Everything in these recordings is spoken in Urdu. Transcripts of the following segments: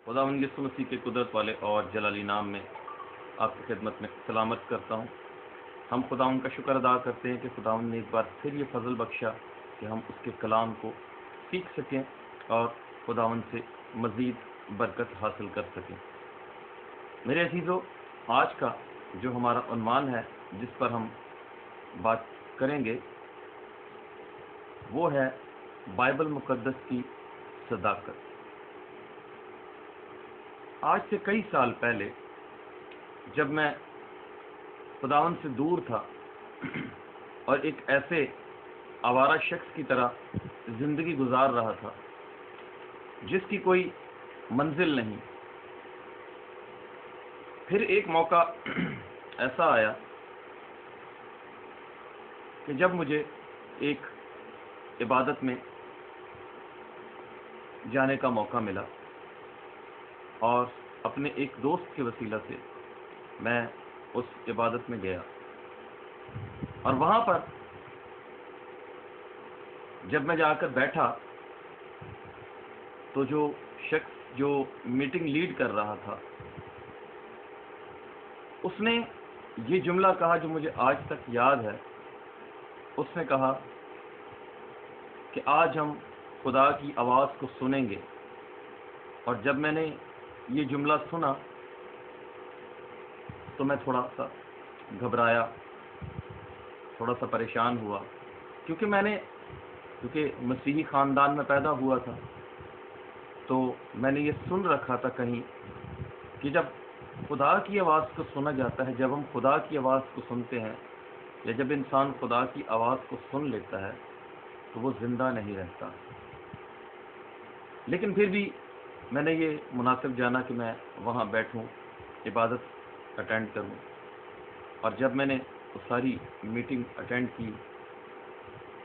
خداوند یسوع مسیح کے قدرت والے اور جلالی نام میں آپ کی خدمت میں سلامت کرتا ہوں۔ ہم خداوند کا شکر ادا کرتے ہیں کہ خداوند نے ایک بار پھر یہ فضل بخشا کہ ہم اس کے کلام کو سیکھ سکیں اور خداوند سے مزید برکت حاصل کر سکیں۔ میرے عزیزو، آج کا جو ہمارا عنوان ہے جس پر ہم بات کریں گے وہ ہے بائبل مقدس کی صداقت۔ آج سے کئی سال پہلے جب میں خداوند سے دور تھا اور ایک ایسے آوارہ شخص کی طرح زندگی گزار رہا تھا جس کی کوئی منزل نہیں، پھر ایک موقع ایسا آیا کہ جب مجھے ایک عبادت میں جانے کا موقع ملا اور اپنے ایک دوست کے وسیلہ سے میں اس عبادت میں گیا، اور وہاں پر جب میں جا کر بیٹھا تو جو شخص جو میٹنگ لیڈ کر رہا تھا اس نے یہ جملہ کہا جو مجھے آج تک یاد ہے۔ اس نے کہا کہ آج ہم خدا کی آواز کو سنیں گے، اور جب میں نے یہ جملہ سنا تو میں تھوڑا سا گھبرایا، تھوڑا سا پریشان ہوا، کیونکہ مسیحی خاندان میں پیدا ہوا تھا، تو میں نے یہ سن رکھا تھا کہیں کہ جب خدا کی آواز کو سنا جاتا ہے، جب ہم خدا کی آواز کو سنتے ہیں یا جب انسان خدا کی آواز کو سن لیتا ہے تو وہ زندہ نہیں رہتا۔ لیکن پھر بھی میں نے یہ مناسب جانا کہ میں وہاں بیٹھوں، عبادت اٹینڈ کروں، اور جب میں نے وہ ساری میٹنگ اٹینڈ کی،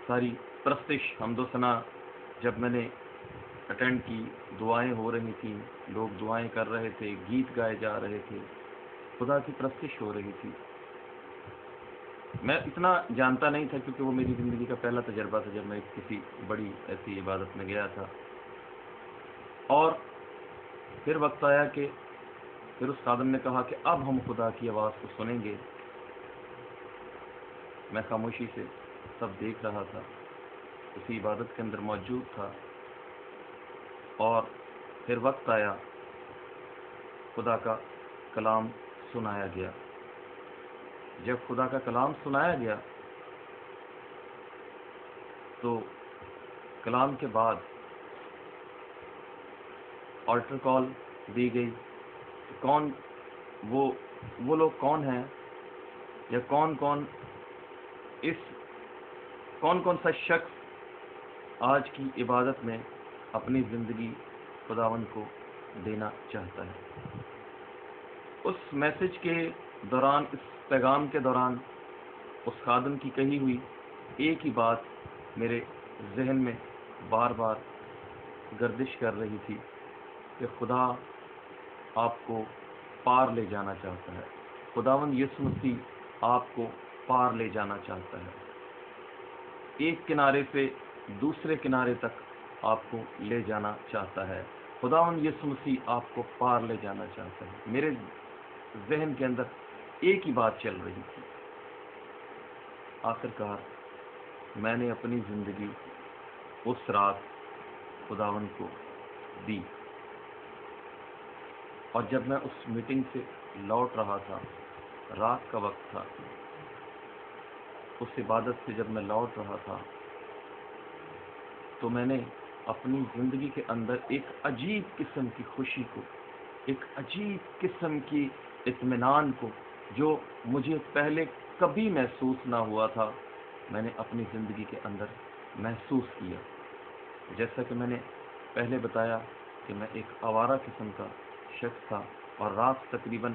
ساری پرستش حمد و ثنا جب میں نے اٹینڈ کی، دعائیں ہو رہی تھیں، لوگ دعائیں کر رہے تھے، گیت گائے جا رہے تھے، خدا کی پرستش ہو رہی تھی۔ میں اتنا جانتا نہیں تھا کیونکہ وہ میری زندگی کا پہلا تجربہ تھا جب میں کسی بڑی ایسی عبادت میں گیا تھا۔ اور پھر وقت آیا کہ پھر اس خادم نے کہا کہ اب ہم خدا کی آواز کو سنیں گے۔ میں خاموشی سے سب دیکھ رہا تھا، اسی عبادت کے اندر موجود تھا، اور پھر وقت آیا، خدا کا کلام سنایا گیا۔ جب خدا کا کلام سنایا گیا تو کلام کے بعد آلٹر کال دی گئی کہ کون وہ لوگ کون ہیں، یا کون سا شخص آج کی عبادت میں اپنی زندگی خداوند کو دینا چاہتا ہے۔ اس میسج کے دوران، اس پیغام کے دوران، اس خادم کی کہی ہوئی ایک ہی بات میرے ذہن میں بار بار گردش کر رہی تھی کہ خدا آپ کو پار لے جانا چاہتا ہے، خداوند یسوع مسیح آپ کو پار لے جانا چاہتا ہے، ایک کنارے سے دوسرے کنارے تک آپ کو لے جانا چاہتا ہے، خداوند یسوع مسیح آپ کو پار لے جانا چاہتا ہے۔ میرے ذہن کے اندر ایک ہی بات چل رہی تھی۔ آخرکار میں نے اپنی زندگی اس رات خداوند کو دی، اور جب میں اس میٹنگ سے لوٹ رہا تھا، رات کا وقت تھا، اس عبادت سے جب میں لوٹ رہا تھا تو میں نے اپنی زندگی کے اندر ایک عجیب قسم کی خوشی کو، ایک عجیب قسم کی اطمینان کو جو مجھے پہلے کبھی محسوس نہ ہوا تھا، میں نے اپنی زندگی کے اندر محسوس کیا۔ جیسا کہ میں نے پہلے بتایا کہ میں ایک آوارہ قسم کا شخص تھا، اور رات تقریباً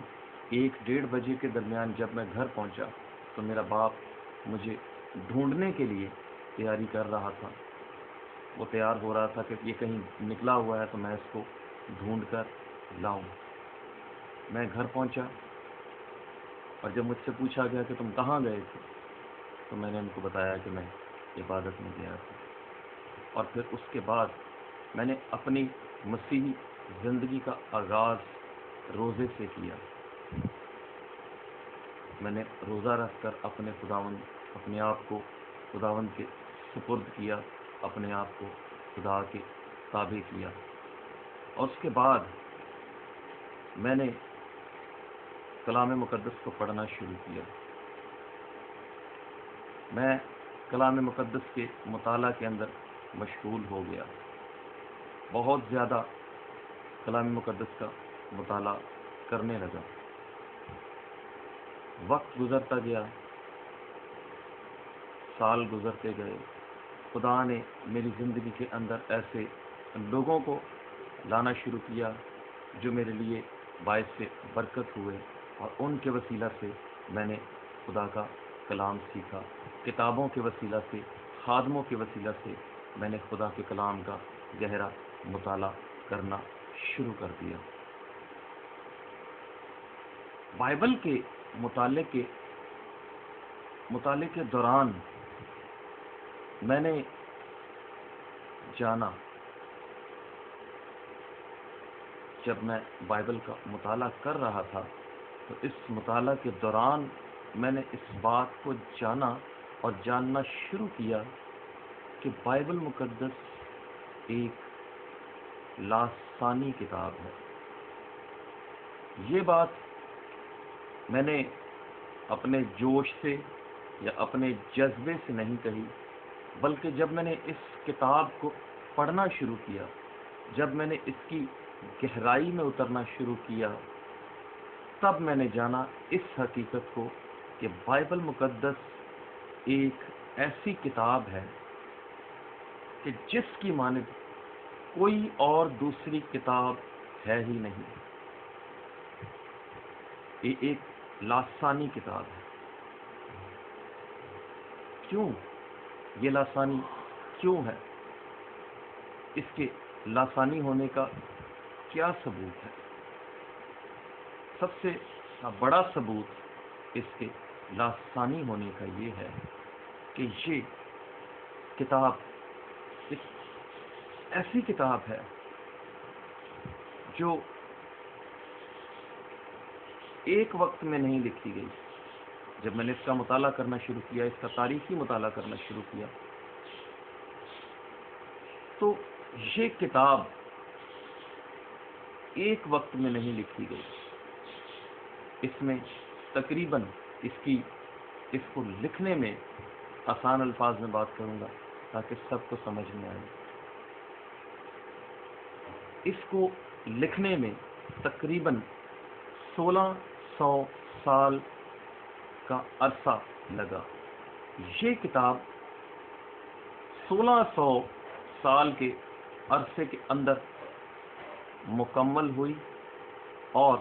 1-1:30 بجے کے درمیان جب میں گھر پہنچا تو میرا باپ مجھے ڈھونڈنے کے لیے تیاری کر رہا تھا۔ وہ تیار ہو رہا تھا کہ یہ کہیں نکلا ہوا ہے تو میں اس کو ڈھونڈ کر لاؤں۔ میں گھر پہنچا، اور جب مجھ سے پوچھا گیا کہ تم کہاں گئے تھے تو میں نے ان کو بتایا کہ میں عبادت میں گیا تھا۔ اور پھر اس کے بعد میں نے اپنی مسیحی زندگی کا آغاز روزے سے کیا. میں نے روزہ رکھ کر اپنے آپ کو خداوند کے سپرد کیا، اپنے آپ کو خدا کے تابع کیا. اور اس کے بعد میں نے کلام مقدس کو پڑھنا شروع کیا. میں کلام مقدس کے مطالعہ کے اندر مشغول ہو گیا. بہت زیادہ کلام مقدس کا مطالعہ کرنے لگا. وقت گزرتا گیا، سال گزرتے گئے. خدا نے میری زندگی کے اندر ایسے لوگوں کو لانا شروع کیا جو میرے لیے باعث برکت ہوئے، اور ان کے وسیلہ سے میں نے خدا کا کلام سیکھا. کتابوں کے وسیلہ سے، خادموں کے وسیلہ سے میں نے خدا کے کلام کا گہرا مطالعہ کرنا شروع کر دیا. بائبل کے مطالعے کے دوران میں نے جانا، جب میں بائبل کا مطالعہ کر رہا تھا تو اس مطالعہ کے دوران میں نے اس بات کو جانا اور جاننا شروع کیا کہ بائبل مقدس ایک لاسانی کتاب ہے. یہ بات میں نے اپنے جوش سے یا اپنے جذبے سے نہیں کہی، بلکہ جب میں نے اس کتاب کو پڑھنا شروع کیا، جب میں نے اس کی گہرائی میں اترنا شروع کیا، تب میں نے جانا اس حقیقت کو کہ بائبل مقدس ایک ایسی کتاب ہے کہ جس کی مانند کوئی اور دوسری کتاب ہے ہی نہیں. یہ ایک لاسانی کتاب ہے. کیوں یہ لاسانی کیوں ہے؟ اس کے لاسانی ہونے کا کیا ثبوت ہے؟ سب سے بڑا ثبوت اس کے لاسانی ہونے کا یہ ہے کہ یہ کتاب ایک ایسی کتاب ہے جو ایک وقت میں نہیں لکھی گئی. جب میں نے اس کا مطالعہ کرنا شروع کیا، اس کا تاریخی مطالعہ کرنا شروع کیا، تو یہ کتاب ایک وقت میں نہیں لکھی گئی. اس میں تقریباً اس کو لکھنے میں، آسان الفاظ میں بات کروں گا تاکہ سب کو سمجھ میں آئے، اس کو لکھنے میں تقریباً 1600 سال کا عرصہ لگا. یہ کتاب 1600 سال کے عرصے کے اندر مکمل ہوئی، اور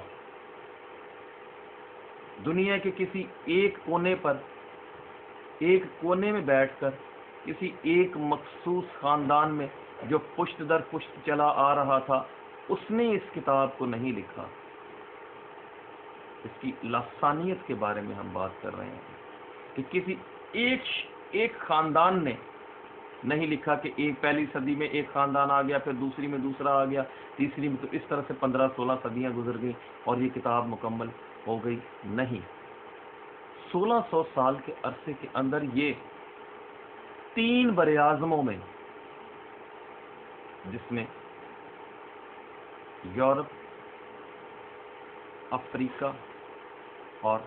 دنیا کے کسی ایک کونے میں بیٹھ کر کسی ایک مخصوص خاندان میں جو پشت در پشت چلا آ رہا تھا، اس نے اس کتاب کو نہیں لکھا. اس کی لاسانیت کے بارے میں ہم بات کر رہے ہیں کہ کسی ایک خاندان نے نہیں لکھا کہ پہلی صدی میں ایک خاندان آ گیا، پھر دوسری میں دوسرا آ گیا، تیسری میں، تو اس طرح سے 15-16 صدیاں گزر گئی اور یہ کتاب مکمل ہو گئی. نہیں، 1600 سال کے عرصے کے اندر یہ 3 براعظموں میں، جس میں یورپ، افریقہ اور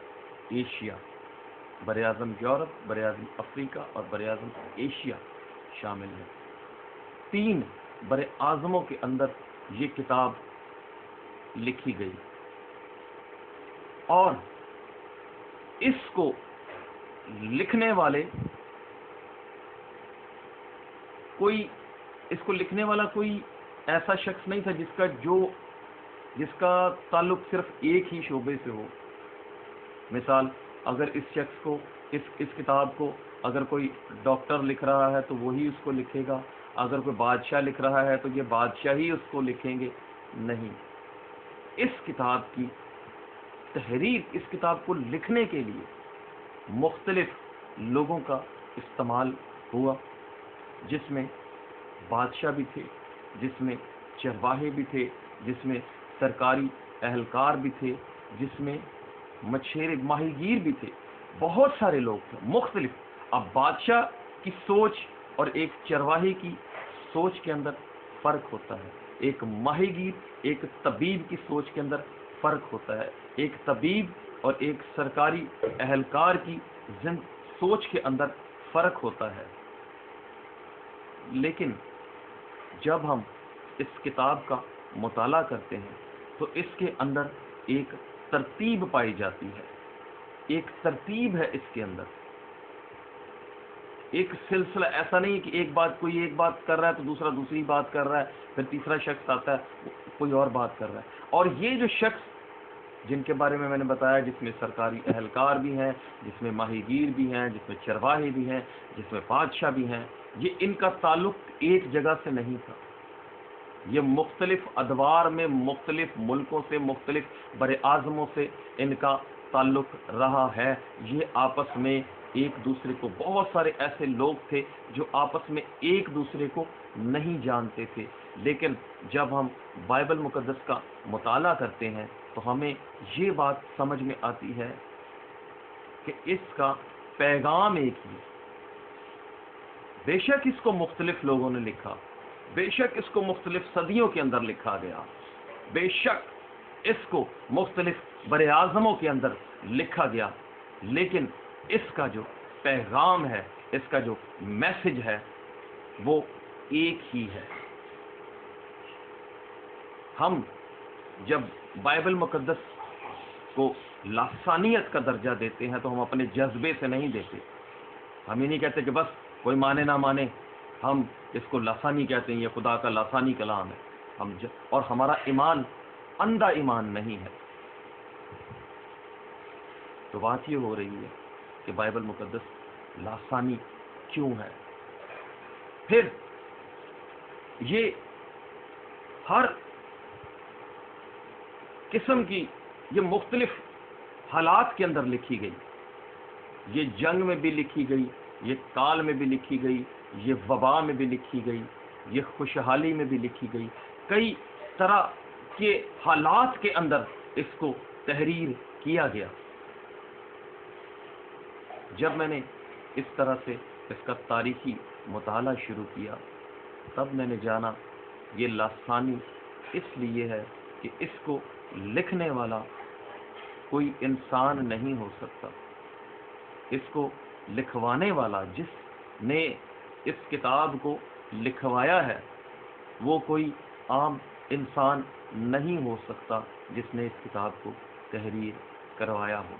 ایشیا، براعظم یورپ، براعظم افریقہ اور براعظم ایشیا شامل ہے. 3 براعظموں کے اندر یہ کتاب لکھی گئی، اور اس کو لکھنے والا کوئی ایسا شخص نہیں تھا جس کا تعلق صرف ایک ہی شعبے سے ہو. مثال، اگر اس شخص کو اس کتاب کو اگر کوئی ڈاکٹر لکھ رہا ہے تو وہی اس کو لکھے گا، اگر کوئی بادشاہ لکھ رہا ہے تو یہ بادشاہ ہی اس کو لکھیں گے. نہیں، اس کتاب کی تحریر، اس کتاب کو لکھنے کے لیے مختلف لوگوں کا استعمال ہوا، جس میں بادشاہ بھی تھے، جس میں چرواہے بھی تھے، جس میں سرکاری اہلکار بھی تھے، جس میں مچھیرے ماہی گیر بھی تھے، بہت سارے لوگ تھے مختلف. اب بادشاہ کی سوچ اور ایک چرواہے کی سوچ کے اندر فرق ہوتا ہے. ایک ماہی گیر، ایک طبیب کی سوچ کے اندر فرق ہوتا ہے. ایک طبیب اور ایک سرکاری اہلکار کی سوچ کے اندر فرق ہوتا ہے. لیکن جب ہم اس کتاب کا مطالعہ کرتے ہیں تو اس کے اندر ایک ترتیب پائی جاتی ہے. ایک ترتیب ہے اس کے اندر، ایک سلسلہ. ایسا نہیں کہ کوئی ایک بات کر رہا ہے تو دوسرا دوسری بات کر رہا ہے، پھر تیسرا شخص آتا ہے کوئی اور بات کر رہا ہے. اور یہ جو شخص جن کے بارے میں نے بتایا، جس میں سرکاری اہلکار بھی ہیں، جس میں ماہی گیر بھی ہیں، جس میں چرواہے بھی ہیں، جس میں بادشاہ بھی ہیں، یہ ان کا تعلق ایک جگہ سے نہیں تھا. یہ مختلف ادوار میں، مختلف ملکوں سے، مختلف بر اعظموں سے ان کا تعلق رہا ہے. یہ آپس میں ایک دوسرے کو، بہت سارے ایسے لوگ تھے جو آپس میں ایک دوسرے کو نہیں جانتے تھے. لیکن جب ہم بائبل مقدس کا مطالعہ کرتے ہیں تو ہمیں یہ بات سمجھ میں آتی ہے کہ اس کا پیغام ایک ہی. بے شک اس کو مختلف لوگوں نے لکھا، بے شک اس کو مختلف صدیوں کے اندر لکھا گیا، بے شک اس کو مختلف بر اعظموں کے اندر لکھا گیا، لیکن اس کا جو پیغام ہے، اس کا جو میسج ہے، وہ ایک ہی ہے. ہم جب بائبل مقدس کو لسانیت کا درجہ دیتے ہیں تو ہم اپنے جذبے سے نہیں دیتے. ہم یہ نہیں کہتے کہ بس کوئی مانے نہ مانے، ہم اس کو لسانی کہتے ہیں، یہ خدا کا لسانی کلام ہے. اور ہمارا ایمان اندھا ایمان نہیں ہے. تو بات یہ ہو رہی ہے کہ بائبل مقدس لسانی کیوں ہے. پھر یہ ہر قسم کی، یہ مختلف حالات کے اندر لکھی گئی. یہ جنگ میں بھی لکھی گئی، یہ کال میں بھی لکھی گئی، یہ وبا میں بھی لکھی گئی، یہ خوشحالی میں بھی لکھی گئی. کئی طرح کے حالات کے اندر اس کو تحریر کیا گیا. جب میں نے اس طرح سے اس کا تاریخی مطالعہ شروع کیا، تب میں نے جانا یہ لسانی اس لیے ہے کہ اس کو لکھنے والا کوئی انسان نہیں ہو سکتا. اس کو لکھوانے والا، جس نے اس کتاب کو لکھوایا ہے، وہ کوئی عام انسان نہیں ہو سکتا جس نے اس کتاب کو تحریر کروایا ہو.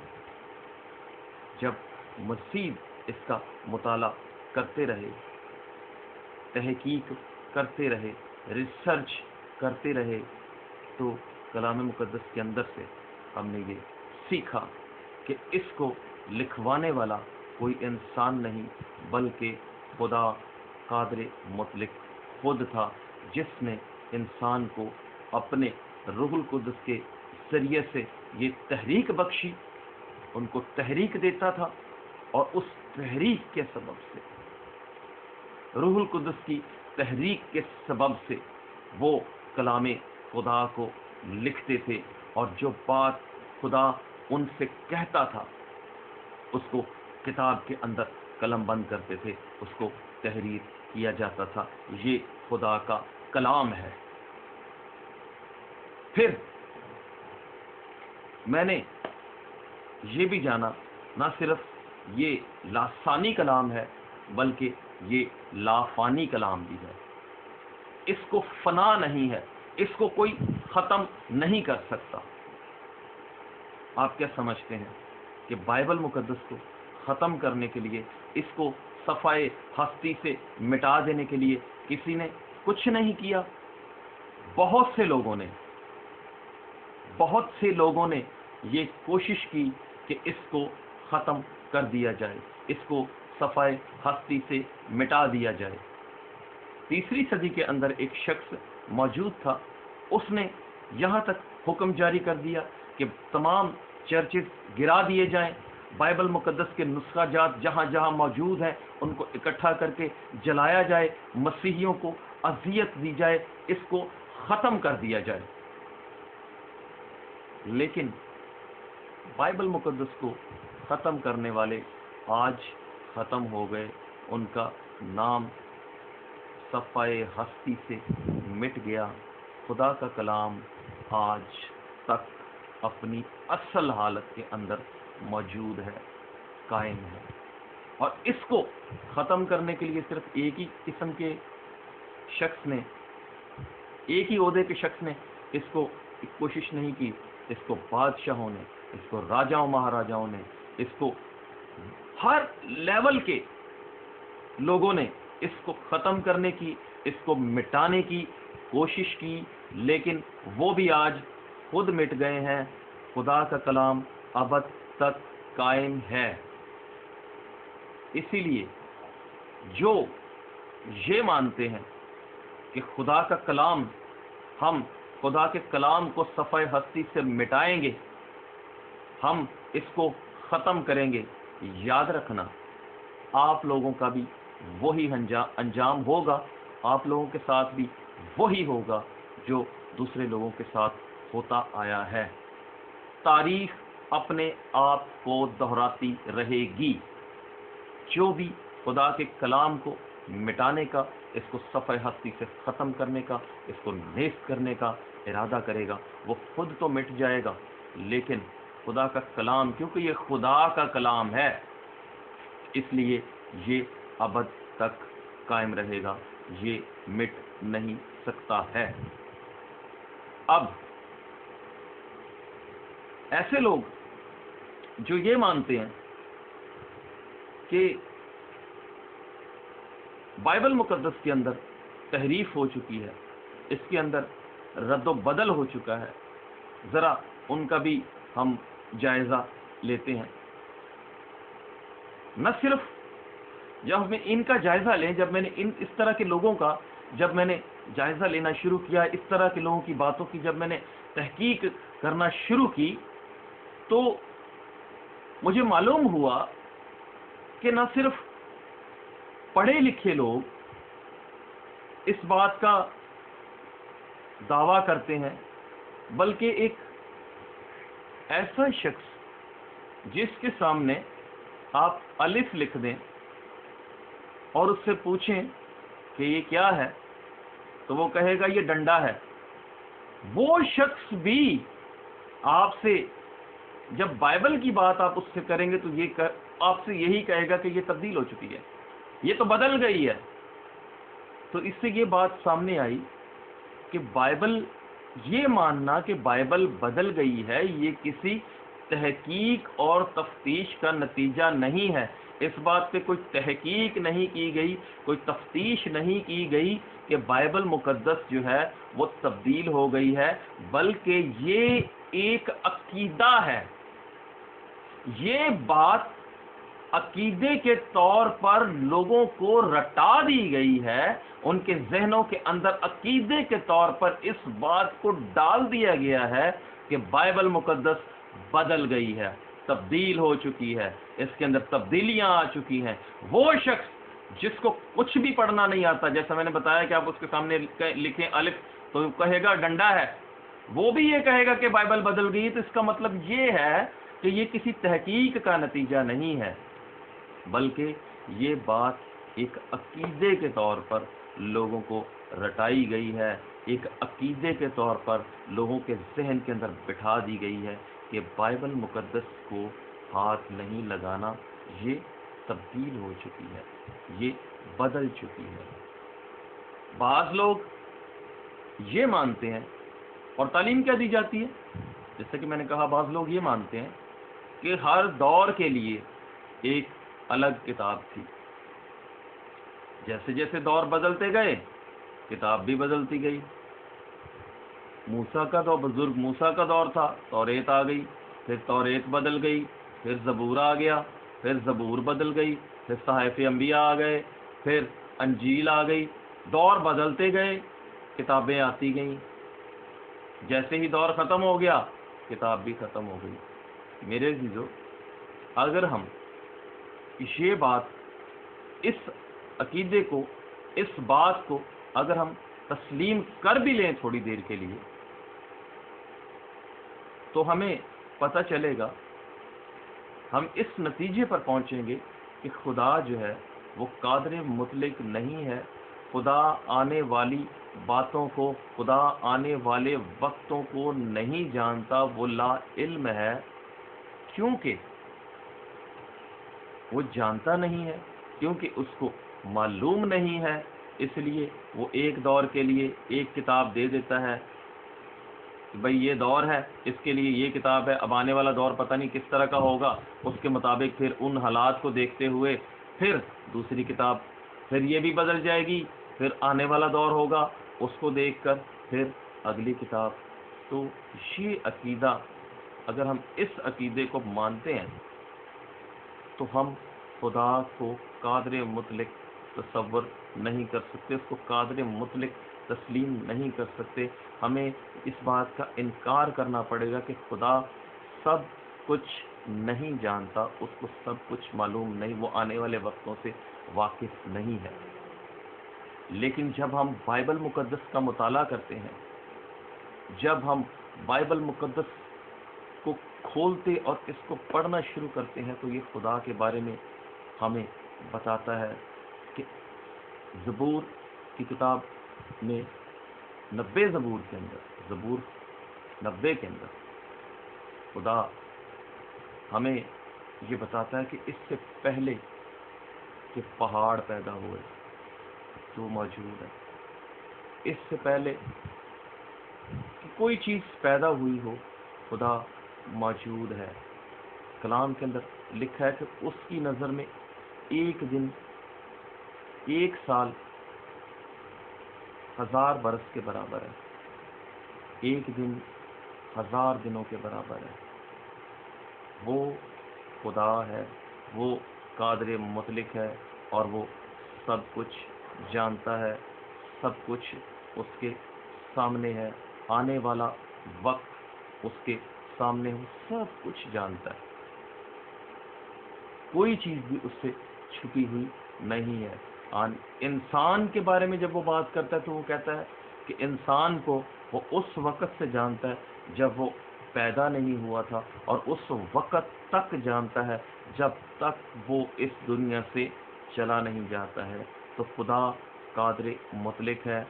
جب مزید اس کا مطالعہ کرتے رہے، تحقیق کرتے رہے، ریسرچ کرتے رہے، تو کلام مقدس کے اندر سے ہم نے یہ سیکھا کہ اس کو لکھوانے والا کوئی انسان نہیں، بلکہ خدا قادر مطلق خود تھا، جس نے انسان کو اپنے روح القدس کے ذریعے سے یہ تحریک بخشی. ان کو تحریک دیتا تھا، اور اس تحریک کے سبب سے، روح القدس کی تحریک کے سبب سے، وہ کلام خدا کو لکھتے تھے. اور جو بات خدا ان سے کہتا تھا اس کو کتاب کے اندر قلم بند کرتے تھے، اس کو تحریر کیا جاتا تھا. یہ خدا کا کلام ہے. پھر میں نے یہ بھی جانا نہ صرف یہ لسانی کلام ہے، بلکہ یہ لافانی کلام بھی ہے. اس کو فنا نہیں ہے، اس کو کوئی ختم نہیں کر سکتا. آپ کیا سمجھتے ہیں کہ بائبل مقدس کو ختم کرنے کے لیے، اس کو صفحہ ہستی سے مٹا دینے کے لیے کسی نے کچھ نہیں کیا؟ بہت سے لوگوں نے یہ کوشش کی کہ اس کو ختم کر دیا جائے، اس کو صفحہ ہستی سے مٹا دیا جائے. تیسری صدی کے اندر ایک شخص موجود تھا، اس نے یہاں تک حکم جاری کر دیا کہ تمام چرچز گرا دیے جائیں، بائبل مقدس کے نسخہ جات جہاں جہاں موجود ہیں ان کو اکٹھا کر کے جلایا جائے، مسیحیوں کو اذیت دی جائے، اس کو ختم کر دیا جائے. لیکن بائبل مقدس کو ختم کرنے والے آج ختم ہو گئے. ان کا نام صفحۂ ہستی سے مٹ گیا. خدا کا کلام آج تک اپنی اصل حالت کے اندر موجود ہے، قائم ہے. اور اس کو ختم کرنے کے لیے صرف ایک ہی قسم کے شخص نے، ایک ہی عہدے کے شخص نے اس کو کوشش نہیں کی. اس کو بادشاہوں نے، اس کو راجاؤں مہاراجاؤں نے، اس کو ہر لیول کے لوگوں نے اس کو ختم کرنے کی، اس کو مٹانے کی کوشش کی، لیکن وہ بھی آج خود مٹ گئے ہیں. خدا کا کلام ابد تک قائم ہے. اسی لیے جو یہ مانتے ہیں کہ خدا کا کلام، ہم خدا کے کلام کو صفحۂ ہستی سے مٹائیں گے، ہم اس کو ختم کریں گے، یاد رکھنا آپ لوگوں کا بھی وہی انجام ہوگا. آپ لوگوں کے ساتھ بھی وہی ہوگا جو دوسرے لوگوں کے ساتھ ہوتا آیا ہے. تاریخ اپنے آپ کو دہراتی رہے گی. جو بھی خدا کے کلام کو مٹانے کا، اس کو صفحۂ ہستی سے ختم کرنے کا، اس کو نیست کرنے کا ارادہ کرے گا، وہ خود تو مٹ جائے گا، لیکن خدا کا کلام، کیونکہ یہ خدا کا کلام ہے، اس لیے یہ ابد تک قائم رہے گا، یہ مٹ نہیں سکتا ہے. اب ایسے لوگ جو یہ مانتے ہیں کہ بائبل مقدس کے اندر تحریف ہو چکی ہے، اس کے اندر رد و بدل ہو چکا ہے، ذرا ان کا بھی ہم جائزہ لیتے ہیں. نہ صرف جب ہمیں ان کا جائزہ لیں، جب میں نے اس طرح کے لوگوں کا جب میں نے جائزہ لینا شروع کیا، اس طرح کے لوگوں کی باتوں کی جب میں نے تحقیق کرنا شروع کی، تو مجھے معلوم ہوا کہ نہ صرف پڑھے لکھے لوگ اس بات کا دعویٰ کرتے ہیں، بلکہ ایک ایسا شخص جس کے سامنے آپ الف لکھ دیں اور اس سے پوچھیں کہ یہ کیا ہے، تو وہ کہے گا یہ ڈنڈا ہے. وہ شخص بھی آپ سے جب بائبل کی بات آپ اس سے کریں گے تو یہ آپ سے یہی کہے گا کہ یہ تبدیل ہو چکی ہے، یہ تو بدل گئی ہے. تو اس سے یہ بات سامنے آئی کہ بائبل، یہ ماننا کہ بائبل بدل گئی ہے، یہ کسی تحقیق اور تفتیش کا نتیجہ نہیں ہے. اس بات پہ کوئی تحقیق نہیں کی گئی، کوئی تفتیش نہیں کی گئی کہ بائبل مقدس جو ہے وہ تبدیل ہو گئی ہے، بلکہ یہ ایک عقیدہ ہے. یہ بات عقیدے کے طور پر لوگوں کو رٹا دی گئی ہے، ان کے ذہنوں کے اندر عقیدے کے طور پر اس بات کو ڈال دیا گیا ہے کہ بائبل مقدس بدل گئی ہے، تبدیل ہو چکی ہے، اس کے اندر تبدیلیاں آ چکی ہیں. وہ شخص جس کو کچھ بھی پڑھنا نہیں آتا، جیسا میں نے بتایا کہ آپ اس کے سامنے لکھیں الف تو کہے گا ڈنڈا ہے، وہ بھی یہ کہے گا کہ بائبل بدل گئی. تو اس کا مطلب یہ ہے کہ یہ کسی تحقیق کا نتیجہ نہیں ہے، بلکہ یہ بات ایک عقیدے کے طور پر لوگوں کو رٹائی گئی ہے، ایک عقیدے کے طور پر لوگوں کے ذہن کے اندر بٹھا دی گئی ہے کہ بائبل مقدس کو ہاتھ نہیں لگانا، یہ تبدیل ہو چکی ہے، یہ بدل چکی ہے. بعض لوگ یہ مانتے ہیں، اور تعلیم کیا دی جاتی ہے، جیسے کہ میں نے کہا بعض لوگ یہ مانتے ہیں کہ ہر دور کے لیے ایک الگ کتاب تھی، جیسے جیسے دور بدلتے گئے کتاب بھی بدلتی گئی. موسیٰ کا دور، بزرگ موسیٰ کا دور تھا، توریت آ گئی، پھر توریت بدل گئی، پھر زبور آ گیا، پھر زبور بدل گئی، پھر صحائف انبیاء آ گئے، پھر انجیل آ گئی. دور بدلتے گئے، کتابیں آتی گئیں. جیسے ہی دور ختم ہو گیا کتاب بھی ختم ہو گئی. میرے عزیزو، اگر ہم یہ بات، اس عقیدے کو، اس بات کو اگر ہم تسلیم کر بھی لیں تھوڑی دیر کے لیے، تو ہمیں پتہ چلے گا، ہم اس نتیجے پر پہنچیں گے کہ خدا جو ہے وہ قادر مطلق نہیں ہے، خدا آنے والی باتوں کو، خدا آنے والے وقتوں کو نہیں جانتا، وہ لا علم ہے، کیونکہ وہ جانتا نہیں ہے، کیونکہ اس کو معلوم نہیں ہے، اس لیے وہ ایک دور کے لیے ایک کتاب دے دیتا ہے کہ بھئی یہ دور ہے، اس کے لیے یہ کتاب ہے، اب آنے والا دور پتہ نہیں کس طرح کا ہوگا، اس کے مطابق پھر ان حالات کو دیکھتے ہوئے پھر دوسری کتاب، پھر یہ بھی بدل جائے گی، پھر آنے والا دور ہوگا، اس کو دیکھ کر پھر اگلی کتاب۔ تو یہ عقیدہ، اگر ہم اس عقیدے کو مانتے ہیں تو ہم خدا کو قادر مطلق تصور نہیں کر سکتے، اس کو قادر مطلق تسلیم نہیں کر سکتے۔ ہمیں اس بات کا انکار کرنا پڑے گا کہ خدا سب کچھ نہیں جانتا، اس کو سب کچھ معلوم نہیں، وہ آنے والے وقتوں سے واقف نہیں ہے۔ لیکن جب ہم بائبل مقدس کا مطالعہ کرتے ہیں، جب ہم بائبل مقدس کو کھولتے اور اس کو پڑھنا شروع کرتے ہیں تو یہ خدا کے بارے میں ہمیں بتاتا ہے کہ زبور کی کتاب میں 90 زبور کے اندر، زبور 90 کے اندر خدا ہمیں یہ بتاتا ہے کہ اس سے پہلے کہ پہاڑ پیدا ہوئے تو موجود ہے، اس سے پہلے کہ کوئی چیز پیدا ہوئی ہو خدا موجود ہے۔ کلام کے اندر لکھا ہے کہ اس کی نظر میں ایک دن، ایک سال 1000 برس کے برابر ہے، ایک دن 1000 دنوں کے برابر ہے۔ وہ خدا ہے، وہ قادر مطلق ہے، اور وہ سب کچھ جانتا ہے، سب کچھ اس کے سامنے ہے، آنے والا وقت اس کے سامنے ہے، سب کچھ جانتا ہے، کوئی چیز بھی اس سے چھپی ہوئی نہیں ہے۔ انسان کے بارے میں جب وہ بات کرتا ہے تو وہ کہتا ہے کہ انسان کو وہ اس وقت سے جانتا ہے جب وہ پیدا نہیں ہوا تھا، اور اس وقت تک جانتا ہے جب تک وہ اس دنیا سے چلا نہیں جاتا ہے۔ تو خدا قادر مطلق ہے،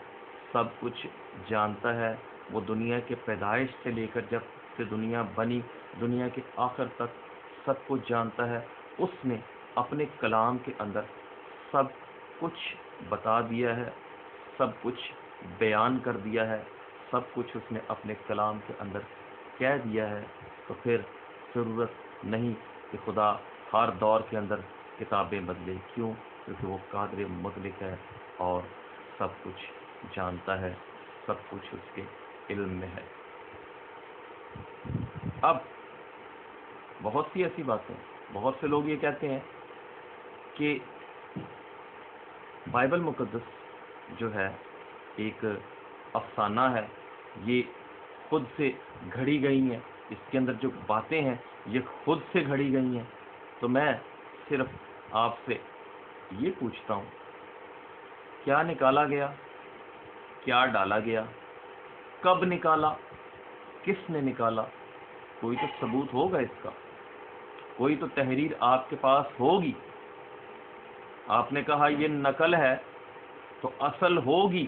سب کچھ جانتا ہے، وہ دنیا کے پیدائش سے لے کر جب سے دنیا بنی، دنیا کے آخر تک سب کچھ جانتا ہے۔ اس نے اپنے کلام کے اندر سب کچھ بتا دیا ہے، سب کچھ بیان کر دیا ہے، سب کچھ اس نے اپنے کلام کے اندر کہہ دیا ہے۔ تو پھر ضرورت نہیں کہ خدا ہر دور کے اندر کتابیں بدلے، کیوں؟ کیونکہ وہ قادر مطلق ہے اور سب کچھ جانتا ہے، سب کچھ اس کے علم میں ہے۔ اب بہت سی ایسی باتیں، بہت سے لوگ یہ کہتے ہیں کہ بائبل مقدس جو ہے ایک افسانہ ہے، یہ خود سے گھڑی گئی ہیں، اس کے اندر جو باتیں ہیں یہ خود سے گھڑی گئی ہیں۔ تو میں صرف آپ سے یہ پوچھتا ہوں، کیا نکالا گیا، کیا ڈالا گیا، کب نکالا، کس نے نکالا؟ کوئی تو ثبوت ہوگا اس کا، کوئی تو تحریر آپ کے پاس ہوگی۔ آپ نے کہا یہ نقل ہے تو اصل ہوگی،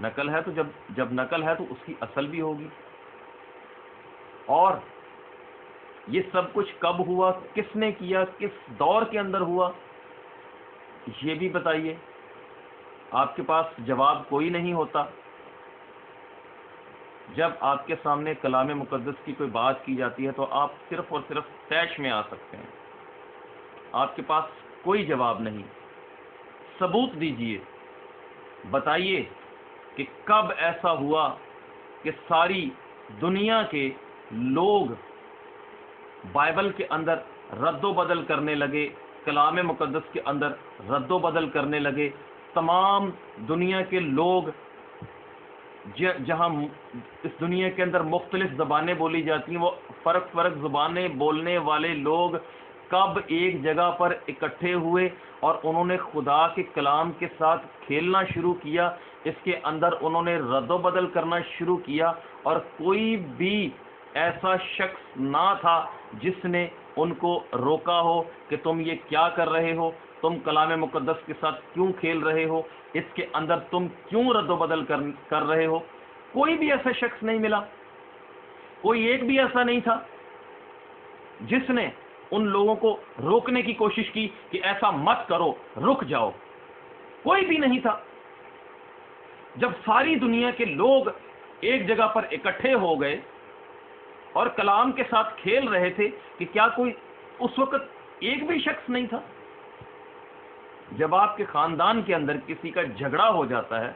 نقل ہے تو جب نقل ہے تو اس کی اصل بھی ہوگی۔ اور یہ سب کچھ کب ہوا، کس نے کیا، کس دور کے اندر ہوا، یہ بھی بتائیے۔ آپ کے پاس جواب کوئی نہیں ہوتا۔ جب آپ کے سامنے کلام مقدس کی کوئی بات کی جاتی ہے تو آپ صرف اور صرف طیش میں آ سکتے ہیں، آپ کے پاس کوئی جواب نہیں۔ ثبوت دیجئے، بتائیے کہ کب ایسا ہوا کہ ساری دنیا کے لوگ بائبل کے اندر رد و بدل کرنے لگے، کلام مقدس کے اندر رد و بدل کرنے لگے۔ تمام دنیا کے لوگ، جہاں اس دنیا کے اندر مختلف زبانیں بولی جاتی ہیں، وہ فرق زبانیں بولنے والے لوگ کب ایک جگہ پر اکٹھے ہوئے اور انہوں نے خدا کے کلام کے ساتھ کھیلنا شروع کیا، اس کے اندر انہوں نے رد و بدل کرنا شروع کیا، اور کوئی بھی ایسا شخص نہ تھا جس نے ان کو روکا ہو کہ تم یہ کیا کر رہے ہو، تم کلام مقدس کے ساتھ کیوں کھیل رہے ہو، اس کے اندر تم کیوں رد و بدل کر رہے ہو۔ کوئی بھی ایسا شخص نہیں ملا، کوئی ایک بھی ایسا نہیں تھا جس نے ان لوگوں کو روکنے کی کوشش کی کہ ایسا مت کرو، رک جاؤ۔ کوئی بھی نہیں تھا۔ جب ساری دنیا کے لوگ ایک جگہ پر اکٹھے ہو گئے اور کلام کے ساتھ کھیل رہے تھے کہ کیا کوئی اس وقت ایک بھی شخص نہیں تھا؟ جب آپ کے خاندان کے اندر کسی کا جھگڑا ہو جاتا ہے،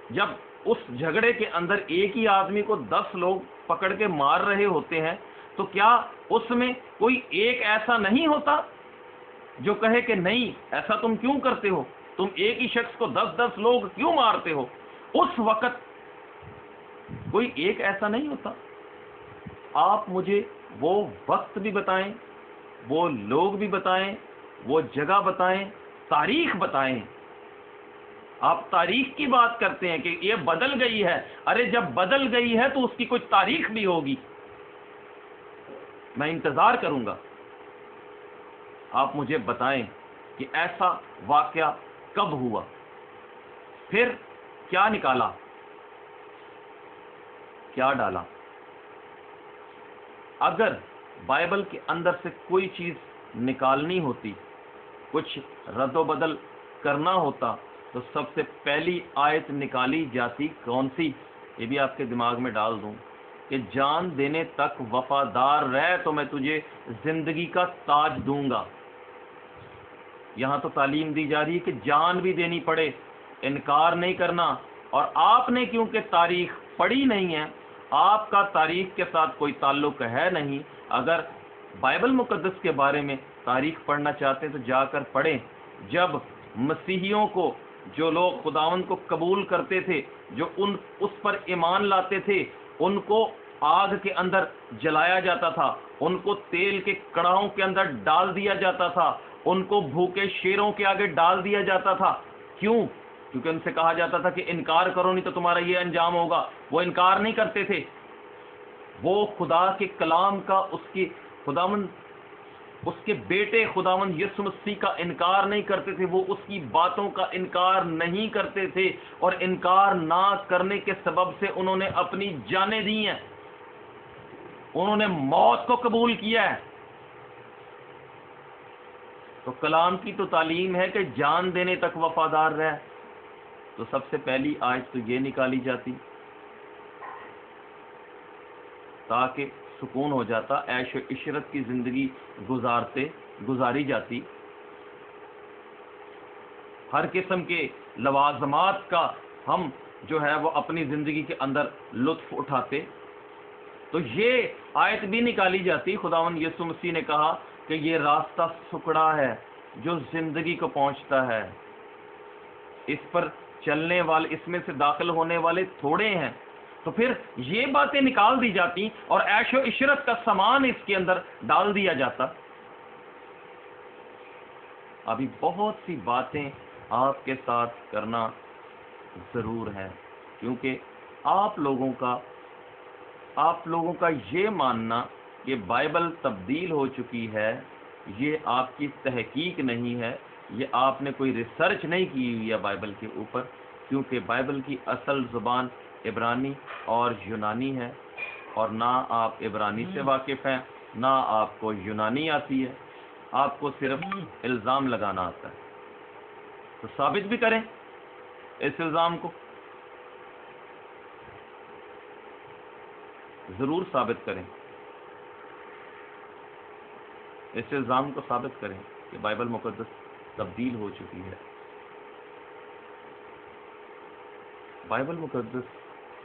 جب اس جھگڑے کے اندر ایک ہی آدمی کو 10 لوگ پکڑ کے مار رہے ہوتے ہیں، تو کیا اس میں کوئی ایک ایسا نہیں ہوتا جو کہے کہ نہیں، ایسا تم کیوں کرتے ہو، تم ایک ہی شخص کو 10 لوگ کیوں مارتے ہو؟ اس وقت کوئی ایک ایسا نہیں ہوتا۔ آپ مجھے وہ وقت بھی بتائیں، وہ لوگ بھی بتائیں، وہ جگہ بتائیں، تاریخ بتائیں۔ آپ تاریخ کی بات کرتے ہیں کہ یہ بدل گئی ہے۔ ارے جب بدل گئی ہے تو اس کی کوئی تاریخ بھی ہوگی، میں انتظار کروں گا۔ آپ مجھے بتائیں کہ ایسا واقعہ کب ہوا، پھر کیا نکالا، کیا ڈالا۔ اگر بائبل کے اندر سے کوئی چیز نکالنی ہوتی، کچھ رد و بدل کرنا ہوتا، تو سب سے پہلی آیت نکالی جاتی کون سی؟ یہ بھی آپ کے دماغ میں ڈال دوں کہ جان دینے تک وفادار رہ تو میں تجھے زندگی کا تاج دوں گا۔ یہاں تو تعلیم دی جا رہی ہے کہ جان بھی دینی پڑے، انکار نہیں کرنا۔ اور آپ نے کیونکہ تاریخ پڑھی نہیں ہے، آپ کا تاریخ کے ساتھ کوئی تعلق ہے نہیں۔ اگر بائبل مقدس کے بارے میں تاریخ پڑھنا چاہتے ہیں تو جا کر پڑھیں۔ جب مسیحیوں کو، جو لوگ خداوند کو قبول کرتے تھے، جو اس پر ایمان لاتے تھے، ان کو آگ کے اندر جلایا جاتا تھا، ان کو تیل کے کڑاہوں کے اندر ڈال دیا جاتا تھا، ان کو بھوکے شیروں کے آگے ڈال دیا جاتا تھا۔ کیوں؟ کیونکہ ان سے کہا جاتا تھا کہ انکار کرو نہیں تو تمہارا یہ انجام ہوگا۔ وہ انکار نہیں کرتے تھے، وہ خدا کے کلام کا، اس کے بیٹے خداوند یسوع مسیح کا انکار نہیں کرتے تھے، وہ اس کی باتوں کا انکار نہیں کرتے تھے، اور انکار نہ کرنے کے سبب سے انہوں نے اپنی جانیں دی ہیں، انہوں نے موت کو قبول کیا ہے۔ تو کلام کی تو تعلیم ہے کہ جان دینے تک وفادار رہ، تو سب سے پہلی آیت تو یہ نکالی جاتی تاکہ سکون ہو جاتا، عیش و عشرت کی زندگی گزاری جاتی، ہر قسم کے لوازمات کا ہم جو ہے وہ اپنی زندگی کے اندر لطف اٹھاتے۔ تو یہ آیت بھی نکالی جاتی۔ خداوند یسوع مسیح نے کہا کہ یہ راستہ سکڑا ہے جو زندگی کو پہنچتا ہے، اس پر چلنے والے، اس میں سے داخل ہونے والے تھوڑے ہیں۔ تو پھر یہ باتیں نکال دی جاتی اور عیش و عشرت کا سامان اس کے اندر ڈال دیا جاتا۔ ابھی بہت سی باتیں آپ کے ساتھ کرنا ضرور ہے، کیونکہ آپ لوگوں کا یہ ماننا کہ بائبل تبدیل ہو چکی ہے، یہ آپ کی تحقیق نہیں ہے، یہ آپ نے کوئی ریسرچ نہیں کی ہوئی ہے بائبل کے اوپر، کیونکہ بائبل کی اصل زبان عبرانی اور یونانی ہے، اور نہ آپ عبرانی سے واقف ہیں، نہ آپ کو یونانی آتی ہے، آپ کو صرف الزام لگانا آتا ہے۔ تو ثابت بھی کریں اس الزام کو، ضرور ثابت کریں، اس الزام کو ثابت کریں کہ بائبل مقدس تبدیل ہو چکی ہے۔ بائبل مقدس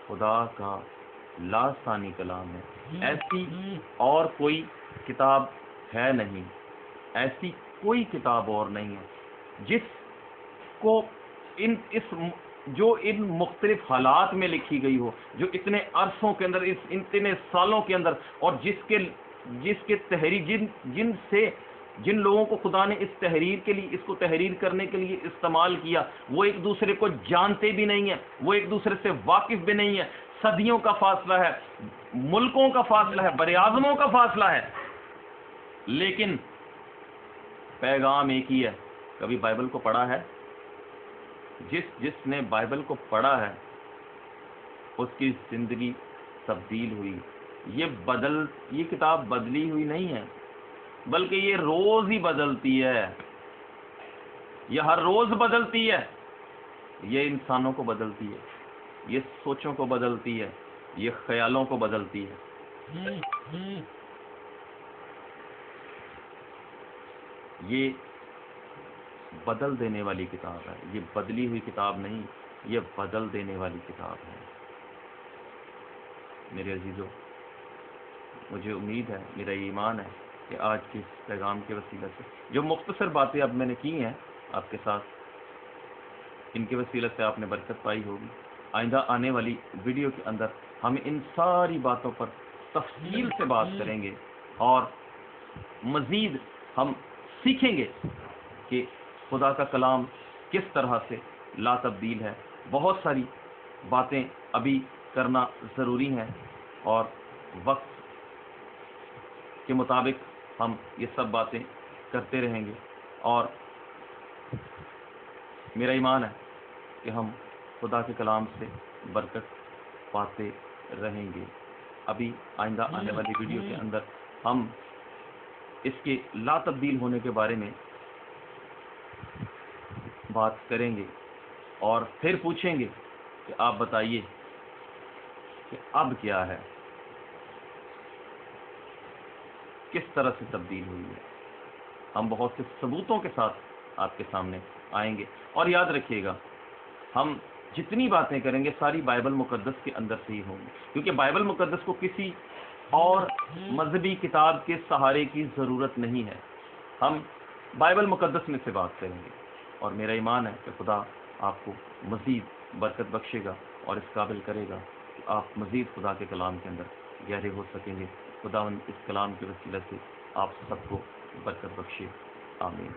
خدا کا لاسانی کلام ہے، ایسی اور کوئی کتاب ہے نہیں، ایسی کوئی کتاب اور نہیں ہے جس کو جو ان مختلف حالات میں لکھی گئی ہو، جو اتنے عرصوں کے اندر، اتنے سالوں کے اندر، اور جس کے جن سے جن لوگوں کو خدا نے اس تحریر کے لیے، اس کو تحریر کرنے کے لیے استعمال کیا، وہ ایک دوسرے کو جانتے بھی نہیں ہیں، وہ ایک دوسرے سے واقف بھی نہیں ہیں، صدیوں کا فاصلہ ہے، ملکوں کا فاصلہ ہے، بر اعظموں کا فاصلہ ہے، لیکن پیغام ایک ہی ہے۔ کبھی بائبل کو پڑھا ہے؟ جس نے بائبل کو پڑھا ہے اس کی زندگی تبدیل ہوئی۔ یہ کتاب بدلی ہوئی نہیں ہے، بلکہ یہ روز ہی بدلتی ہے، یہ ہر روز بدلتی ہے، یہ انسانوں کو بدلتی ہے، یہ سوچوں کو بدلتی ہے، یہ خیالوں کو بدلتی ہے۔ یہ بدل دینے والی کتاب ہے، یہ بدلی ہوئی کتاب نہیں، یہ بدل دینے والی کتاب ہے۔ میرے عزیزو، مجھے امید ہے، میرا ایمان ہے کہ آج کے اس پیغام کے وسیلہ سے جو مختصر باتیں اب میں نے کی ہیں آپ کے ساتھ، ان کے وسیلہ سے آپ نے برکت پائی ہوگی۔ آئندہ آنے والی ویڈیو کے اندر ہم ان ساری باتوں پر تفصیل سے بات کریں گے، اور مزید ہم سیکھیں گے کہ خدا کا کلام کس طرح سے لا تبدیل ہے۔ بہت ساری باتیں ابھی کرنا ضروری ہیں، اور وقت کے مطابق ہم یہ سب باتیں کرتے رہیں گے، اور میرا ایمان ہے کہ ہم خدا کے کلام سے برکت پاتے رہیں گے۔ ابھی آئندہ آنے والی ویڈیو کے اندر ہم اس کے لا تبدیل ہونے کے بارے میں بات کریں گے، اور پھر پوچھیں گے کہ آپ بتائیے کہ اب کیا ہے، کس طرح سے تبدیل ہوئی ہے۔ ہم بہت سے ثبوتوں کے ساتھ آپ کے سامنے آئیں گے، اور یاد رکھیے گا، ہم جتنی باتیں کریں گے ساری بائبل مقدس کے اندر سے ہی ہوں گی، کیونکہ بائبل مقدس کو کسی اور مذہبی کتاب کے سہارے کی ضرورت نہیں ہے۔ ہم بائبل مقدس میں سے بات کریں گے، اور میرا ایمان ہے کہ خدا آپ کو مزید برکت بخشے گا اور اس قابل کرے گا کہ آپ مزید خدا کے کلام کے اندر گہرے ہو سکیں گے۔ خدا اس کلام کے وسیلہ سے آپ سب کو برکت بخشے، آمین۔